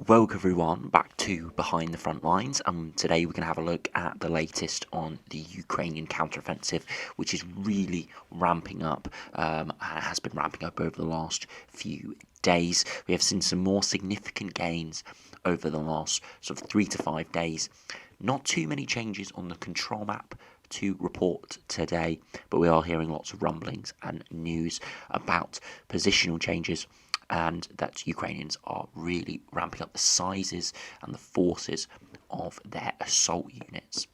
Welcome everyone back to Behind the Front Lines. Today we're going to have a look at the latest on the Ukrainian counteroffensive, which is really ramping up, has been ramping up over the last few days. We have seen some more significant gains over the last sort of 3 to 5 days. Not too many changes on the control map to report today, but we are hearing lots of rumblings and news about positional changes, and that Ukrainians are really ramping up the sizes and the forces of their assault units.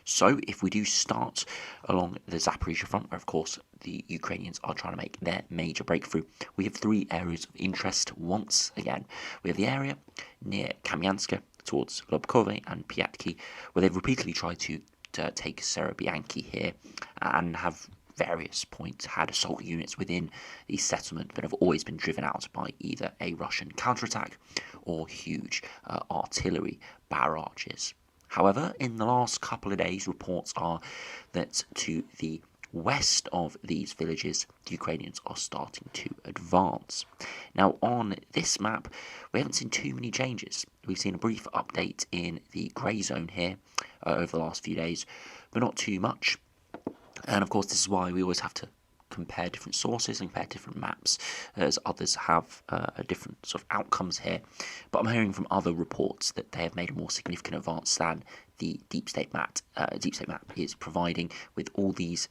So if we do start along the Zaporizhia front, where of course the Ukrainians are trying to make their major breakthrough, we have 3 areas of interest once again. We have the area near Kamyanska towards Lobkove and Piatki, where they've repeatedly tried to take Serebianki here and have various points had assault units within the settlement, but have always been driven out by either a Russian counterattack or huge artillery barrages. However, in the last couple of days, reports are that to the west of these villages, the Ukrainians are starting to advance. Now, on this map, we haven't seen too many changes. We've seen a brief update in the grey zone here over the last few days, but not too much. And of course, this is why we always have to compare different sources and compare different maps, as others have different sort of outcomes here. But I'm hearing from other reports that they have made a more significant advance than the Deep State map. Is providing, with all these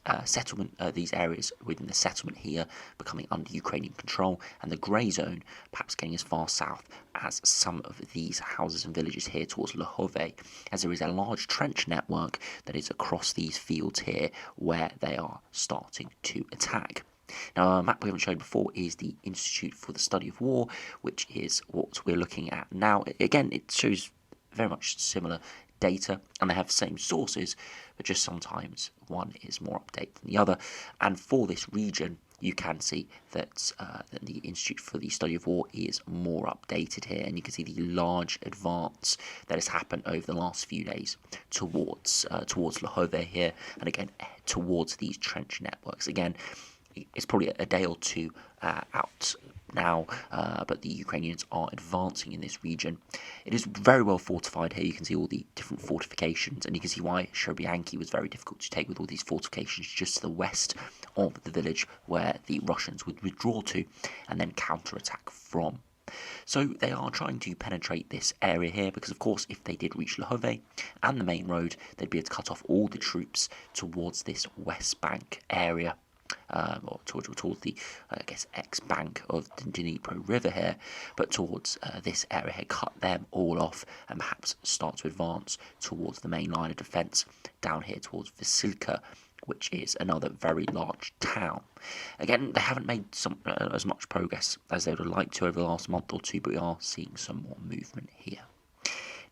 these areas within the settlement here becoming under Ukrainian control, and the grey zone perhaps getting as far south as some of these houses and villages here towards Lhove, as there is a large trench network that is across these fields here where they are starting to attack. Now, a map we haven't shown before is the Institute for the Study of War, which is what we're looking at now. Again, it shows very much similar data, and they have the same sources, but just sometimes one is more updated than the other. And for this region, you can see that the Institute for the Study of War is more updated here, and you can see the large advance that has happened over the last few days towards Lhove here, and again towards these trench networks. Again, it's probably a day or two out now, but the Ukrainians are advancing in this region. It is very well fortified here. You can see all the different fortifications, and you can see why Serebianki was very difficult to take, with all these fortifications just to the west of the village where the Russians would withdraw to and then counterattack from. So they are trying to penetrate this area here, because of course if they did reach Lhove and the main road, they'd be able to cut off all the troops towards this west bank area. Or towards the, ex-bank of the Dnipro River here, but towards this area here, cut them all off and perhaps start to advance towards the main line of defence down here towards Vasilka, which is another very large town. Again, they haven't made as much progress as they would have liked to over the last month or two, but we are seeing some more movement here.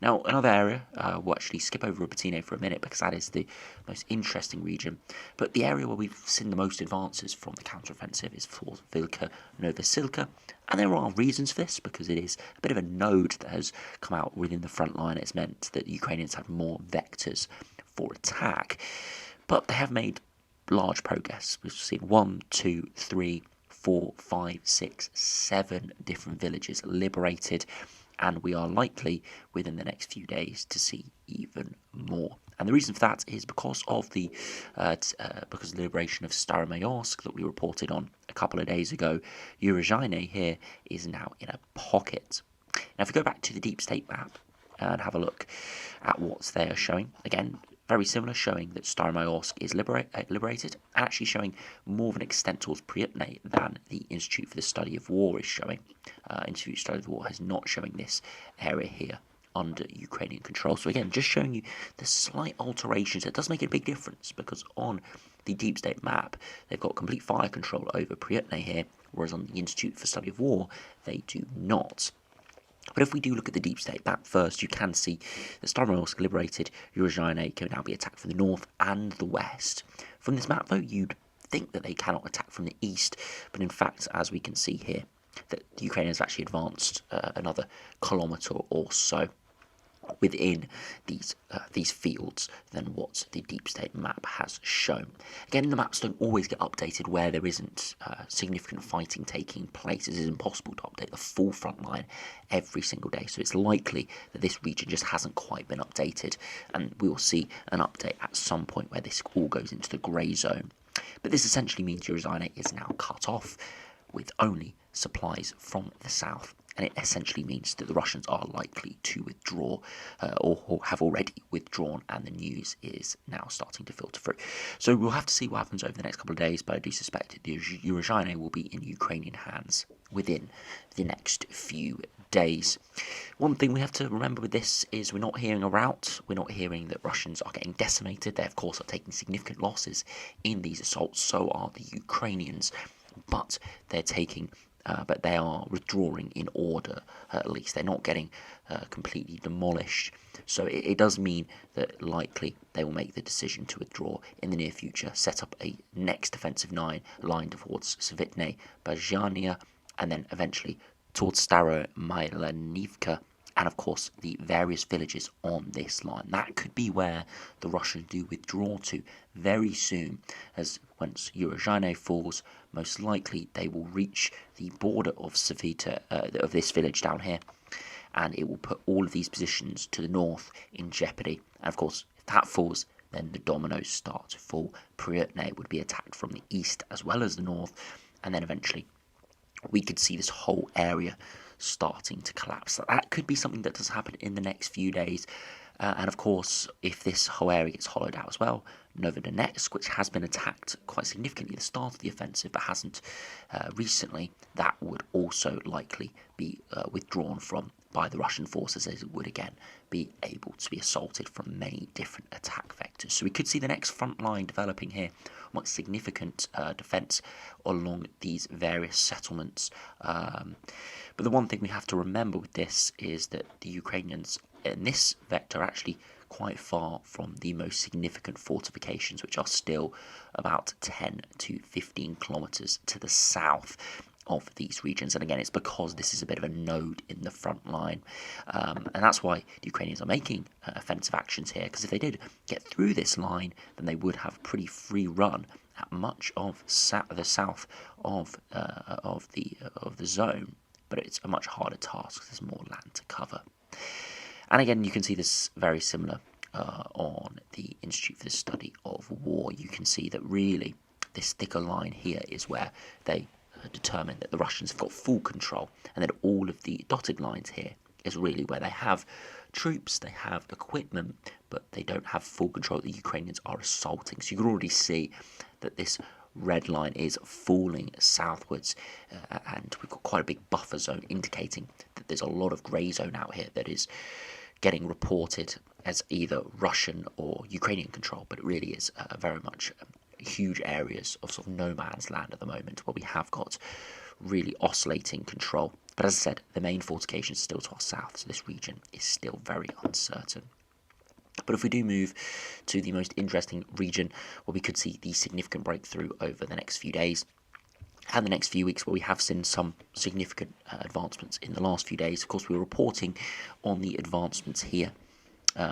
Now, another area, we'll actually skip over Robertino for a minute because that is the most interesting region, but the area where we've seen the most advances from the counteroffensive is for Vilka Novosilka, and there are reasons for this, because it is a bit of a node that has come out within the front line. It's meant that the Ukrainians have more vectors for attack, but they have made large progress. We've seen 1, 2, 3, 4, 5, 6, 7 different villages liberated, and we are likely within the next few days to see even more. And the reason for that is because of the liberation of Staromayorsk that we reported on a couple of days ago. Urozhaine here is now in a pocket. Now, if we go back to the Deep State map and have a look at what they are showing, again, very similar, showing that Staromayorsk is liberated, and actually showing more of an extent towards Pryutny than the Institute for the Study of War is showing. Institute for the Study of War is not showing this area here under Ukrainian control. So again, just showing you the slight alterations. It does make a big difference, because on the Deep State map, they've got complete fire control over Pryutny here, whereas on the Institute for the Study of War, they do not. But if we do look at the Deep State map first, you can see that Staromayorsk liberated, Urozhaine can now be attacked from the north and the west. From this map, though, you'd think that they cannot attack from the east, but in fact, as we can see here, that the Ukrainians have actually advanced another kilometre or so. within these fields than what the deep state map has shown. Again, the maps don't always get updated where there isn't significant fighting taking place. It is impossible to update the full front line every single day, so it's likely that this region just hasn't quite been updated, and we will see an update at some point where this all goes into the grey zone. But this essentially means Urozhaine is now cut off with only supplies from the south. And it essentially means that the Russians are likely to withdraw or have already withdrawn, and the news is now starting to filter through. So we'll have to see what happens over the next couple of days, but I do suspect that Urozhaine will be in Ukrainian hands within the next few days. One thing we have to remember with this is we're not hearing a rout. We're not hearing that Russians are getting decimated. They, of course, are taking significant losses in these assaults. So are the Ukrainians. But they're but they are withdrawing in order, at least. They're not getting completely demolished. So it does mean that likely they will make the decision to withdraw in the near future, set up a next defensive line towards Svitne, Bajania, and then eventually towards Staro Mylanivka, and of course the various villages on this line. That could be where the Russians do withdraw to very soon, as once Urozhaine falls, most likely they will reach the border of Savita, of this village down here, and it will put all of these positions to the north in jeopardy. And of course, if that falls, then the dominoes start to fall. Pryutne would be attacked from the east as well as the north, and then eventually we could see this whole area starting to collapse. So that could be something that does happen in the next few days. And of course, if this whole area gets hollowed out as well, Novodonetsk, which has been attacked quite significantly at the start of the offensive but hasn't recently, that would also likely be withdrawn from by the Russian forces, as it would again be able to be assaulted from many different attack vectors. So we could see the next front line developing here, much significant defence along these various settlements. But the one thing we have to remember with this is that the Ukrainians in this vector are actually quite far from the most significant fortifications, which are still about 10 to 15 kilometres to the south of these regions. And again, it's because this is a bit of a node in the front line, and that's why the Ukrainians are making offensive actions here, because if they did get through this line, then they would have a pretty free run at much of the south of the zone. But it's a much harder task because there's more land to cover. And again, you can see this very similar on the Institute for the Study of War. You can see that really this thicker line here is where they determine that the Russians have got full control, and that all of the dotted lines here is really where they have troops, they have equipment, but they don't have full control. The Ukrainians are assaulting. So you can already see that this red line is falling southwards, and we've got quite a big buffer zone indicating that there's a lot of grey zone out here that is getting reported as either Russian or Ukrainian control, but it really is very much huge areas of sort of no man's land at the moment, where we have got really oscillating control. But as I said, the main fortification is still to our south, so this region is still very uncertain. But if we do move to the most interesting region, where we could see the significant breakthrough over the next few days and the next few weeks, where we have seen some significant advancements in the last few days. Of course, we were reporting on the advancements here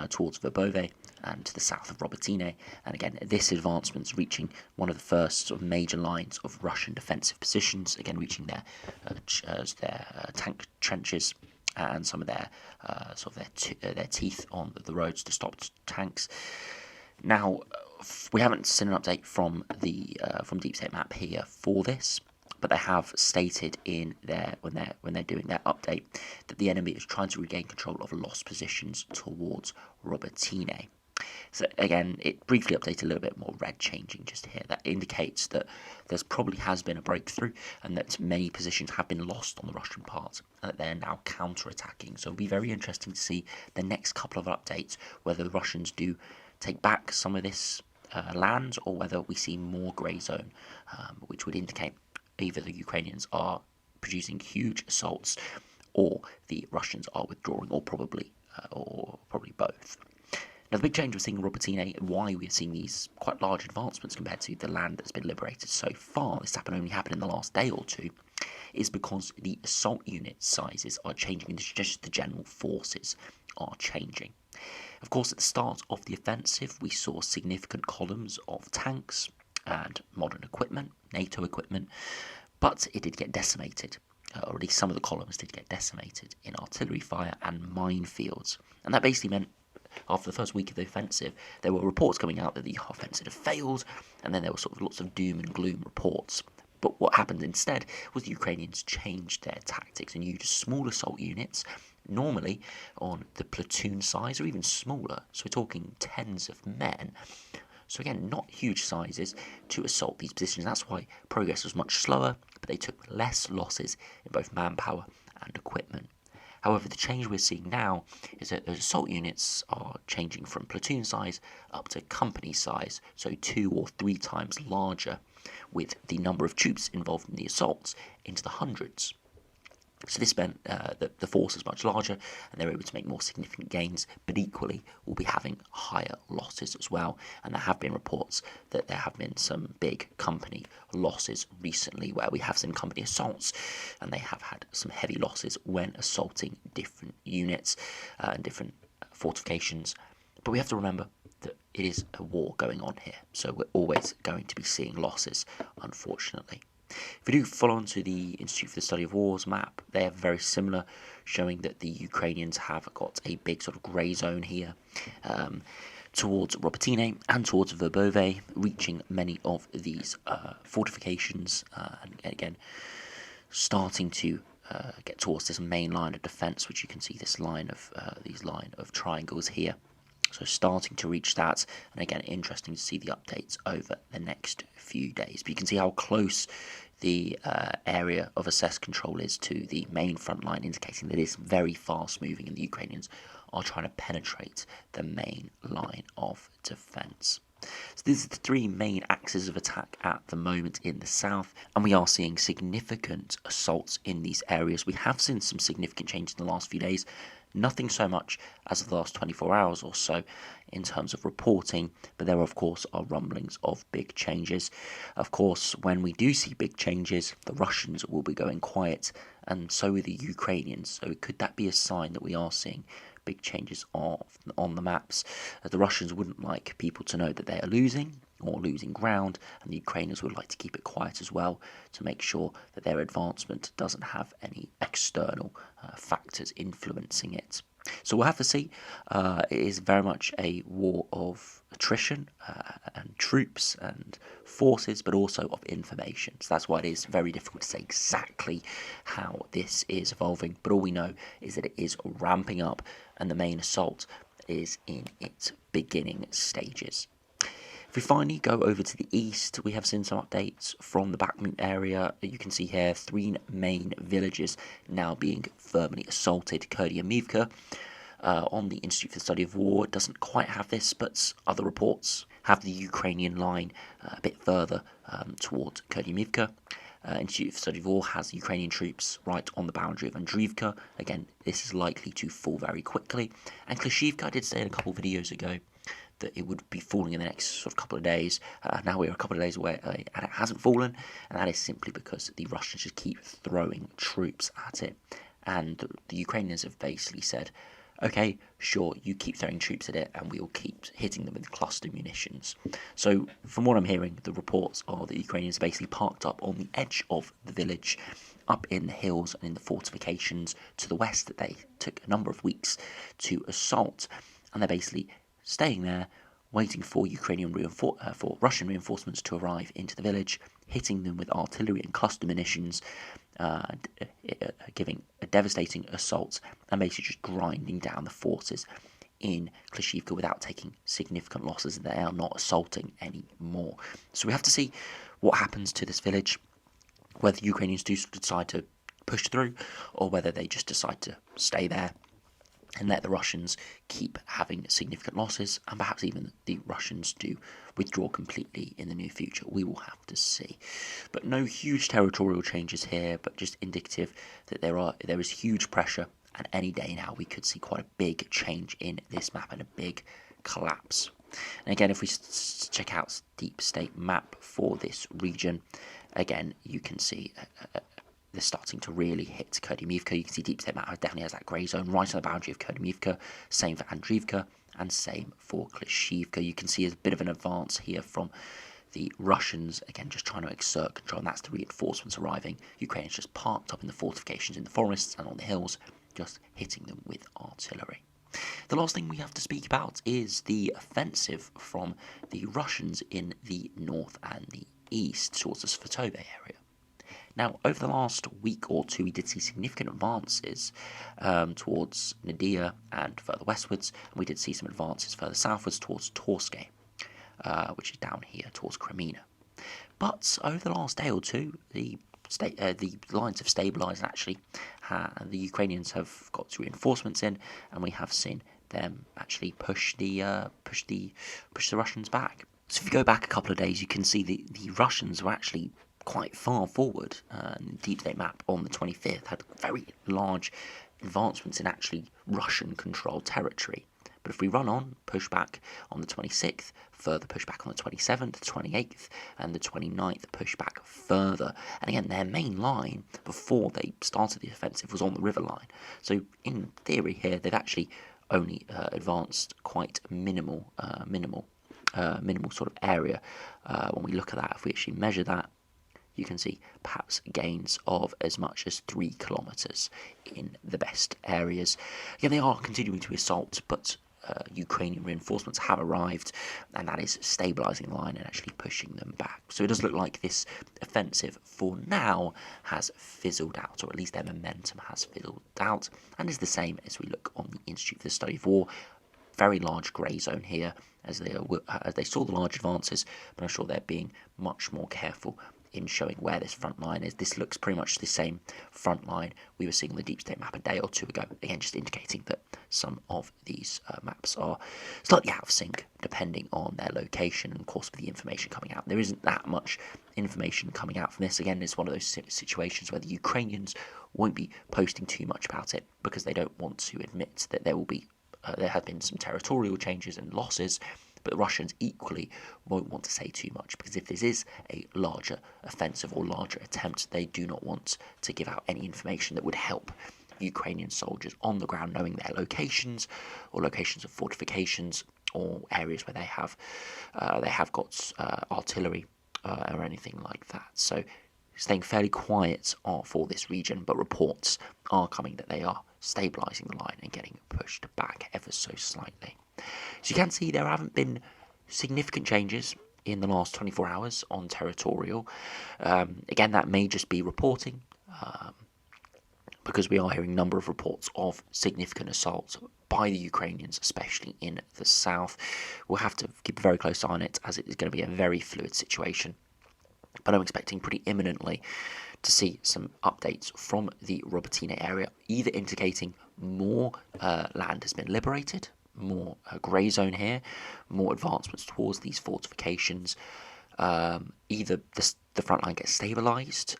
towards Verbove and to the south of Robotine. And again, this advancement's reaching one of the first sort of major lines of Russian defensive positions, again reaching their tank trenches and some of their their teeth on the roads to stop tanks. Now, we haven't seen an update from the Deep State Map here for this, but they have stated in their when they're doing their update that the enemy is trying to regain control of lost positions towards Robotine. So again, it briefly updated a little bit more, red changing just here. That indicates that there's probably has been a breakthrough, and that many positions have been lost on the Russian part, and that they're now counter-attacking. So it'll be very interesting to see the next couple of updates, whether the Russians do take back some of this land, or whether we see more grey zone, which would indicate either the Ukrainians are producing huge assaults, or the Russians are withdrawing, or probably both. Now, the big change we're seeing in Robotine, why we're seeing these quite large advancements compared to the land that's been liberated so far, this only happened in the last day or two, is because the assault unit sizes are changing, and just the general forces are changing. Of course, at the start of the offensive, we saw significant columns of tanks and modern equipment, NATO equipment, but it did get decimated. Or at least some of the columns did get decimated in artillery fire and minefields. And that basically meant after the first week of the offensive, there were reports coming out that the offensive had failed, and then there were sort of lots of doom and gloom reports. But what happened instead was the Ukrainians changed their tactics and used small assault units, normally on the platoon size or even smaller, so we're talking tens of men. So again, not huge sizes to assault these positions. That's why progress was much slower, but they took less losses in both manpower and equipment. However, the change we're seeing now is that those assault units are changing from platoon size up to company size, so 2 or 3 times larger, with the number of troops involved in the assaults into the hundreds. So this meant that the force is much larger and they're able to make more significant gains, but equally will be having higher losses as well. And there have been reports that there have been some big company losses recently where we have seen company assaults and they have had some heavy losses when assaulting different units and different fortifications. But we have to remember that it is a war going on here, so we're always going to be seeing losses, unfortunately. If we do follow on to the Institute for the Study of Wars map, they are very similar, showing that the Ukrainians have got a big sort of grey zone here towards Robotyne and towards Verbove, reaching many of these fortifications, and again, starting to get towards this main line of defence, which you can see this line of triangles here. So starting to reach that, and again, interesting to see the updates over the next few days. But you can see how close the area of assessed control is to the main front line, indicating that it's very fast moving and the Ukrainians are trying to penetrate the main line of defence. So these are the 3 main axes of attack at the moment in the south, and we are seeing significant assaults in these areas. We have seen some significant changes in the last few days. Nothing so much as the last 24 hours or so in terms of reporting, but there of course are rumblings of big changes. Of course, when we do see big changes, the Russians will be going quiet, and so will the Ukrainians. So could that be a sign that we are seeing big changes on the maps? The Russians wouldn't like people to know that they are losing or losing ground, and the Ukrainians would like to keep it quiet as well to make sure that their advancement doesn't have any external factors influencing it. So we'll have to see. It is very much a war of attrition and troops and forces, but also of information. So that's why it is very difficult to say exactly how this is evolving. But all we know is that it is ramping up and the main assault is in its beginning stages. If we finally go over to the east, we have seen some updates from the Bakhmut area. You can see here 3 main villages now being firmly assaulted. Kurdyamivka on the Institute for the Study of War doesn't quite have this, but other reports have the Ukrainian line a bit further towards Kurdyamivka. Institute for the Study of War has Ukrainian troops right on the boundary of Andriivka. Again, this is likely to fall very quickly. And Klishivka, I did say in a couple of videos ago that it would be falling in the next sort of couple of days. Now we're a couple of days away and it hasn't fallen, and that is simply because the Russians just keep throwing troops at it. And the Ukrainians have basically said, okay, sure, you keep throwing troops at it and we will keep hitting them with cluster munitions. So from what I'm hearing, the reports are that the Ukrainians basically parked up on the edge of the village, up in the hills and in the fortifications to the west that they took a number of weeks to assault, and they're basically staying there, waiting for for Russian reinforcements to arrive into the village, hitting them with artillery and cluster munitions, giving a devastating assault, and basically just grinding down the forces in Klishivka without taking significant losses. They are not assaulting anymore. So we have to see what happens to this village, whether Ukrainians do decide to push through, or whether they just decide to stay there and let the Russians keep having significant losses, and perhaps even the Russians do withdraw completely in the near future. We will have to see. But no huge territorial changes here, but just indicative that there is huge pressure, and any day now we could see quite a big change in this map and a big collapse. And again, if we check out Deep State map for this region, again you can see they're starting to really hit Khodymyvka. You can see Deep State Map definitely has that grey zone right on the boundary of Khodymyvka. Same for Andriivka, and same for Klishchiivka. You can see a bit of an advance here from the Russians, again just trying to exert control, and that's the reinforcements arriving. Ukrainians just parked up in the fortifications in the forests and on the hills, just hitting them with artillery. The last thing we have to speak about is the offensive from the Russians in the north and the east towards the Svatobe area. Now, over the last week or two, we did see significant advances towards Nadia and further westwards, and we did see some advances further southwards towards Torske, which is down here towards Kreminna. But over the last day or two, the lines have stabilised, and actually the Ukrainians have got reinforcements in, and we have seen them actually push the Russians back. So if you go back a couple of days, you can see the Russians were actually quite far forward. The Deep State Map on the 25th had very large advancements in actually Russian-controlled territory. But if we run on, push back on the 26th, further push back on the 27th, the 28th, and the 29th, push back further. And again, their main line before they started the offensive was on the river line. So in theory here, they've actually only advanced quite minimal sort of area. When we look at that, if we actually measure that, you can see perhaps gains of as much as 3 kilometres in the best areas. Again, they are continuing to assault, but Ukrainian reinforcements have arrived, and that is stabilising the line and actually pushing them back. So it does look like this offensive, for now, has fizzled out, or at least their momentum has fizzled out, and is the same as we look on the Institute for the Study of War. Very large grey zone here, as they saw the large advances, but I'm sure they're being much more careful in showing where this front line is. This looks pretty much the same front line we were seeing on the Deep State Map a day or two ago. Again, just indicating that some of these maps are slightly out of sync depending on their location and, of course, with the information coming out. There isn't that much information coming out from this. Again, it's one of those situations where the Ukrainians won't be posting too much about it because they don't want to admit that there have been some territorial changes and losses. But the Russians equally won't want to say too much, because if this is a larger offensive or larger attempt, they do not want to give out any information that would help Ukrainian soldiers on the ground knowing their locations, or locations of fortifications, or areas where they have got artillery or anything like that. So staying fairly quiet for this region, but reports are coming that they are stabilising the line and getting pushed back ever so slightly. So you can see there haven't been significant changes in the last 24 hours on territorial. Again, that may just be reporting, because we are hearing a number of reports of significant assaults by the Ukrainians, especially in the south. We'll have to keep a very close eye on it, as it is going to be a very fluid situation. But I'm expecting pretty imminently to see some updates from the Robotyne area, either indicating more land has been liberated, more grey zone here, more advancements towards these fortifications, either the front line gets stabilised,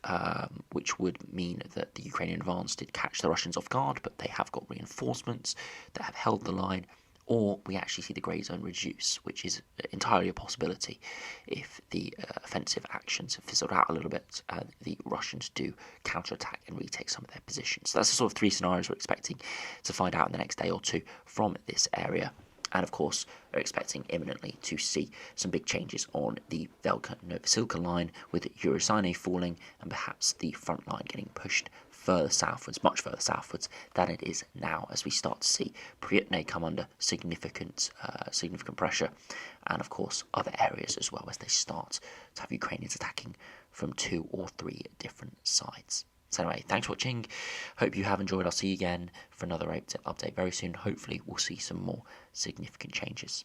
which would mean that the Ukrainian advance did catch the Russians off guard, but they have got reinforcements that have held the line, or we actually see the grey zone reduce, which is entirely a possibility if the offensive actions have fizzled out a little bit and the Russians do counterattack and retake some of their positions. So that's the sort of 3 scenarios we're expecting to find out in the next day or two from this area. And of course, we're expecting imminently to see some big changes on the Velka-Novosilka line, with Urozhaine falling and perhaps the front line getting pushed further southwards, much further southwards than it is now, as we start to see Pryutne come under significant pressure, and of course other areas as well, as they start to have Ukrainians attacking from 2 or 3 different sides. So anyway, thanks for watching. Hope you have enjoyed. I'll see you again for another update very soon. Hopefully we'll see some more significant changes.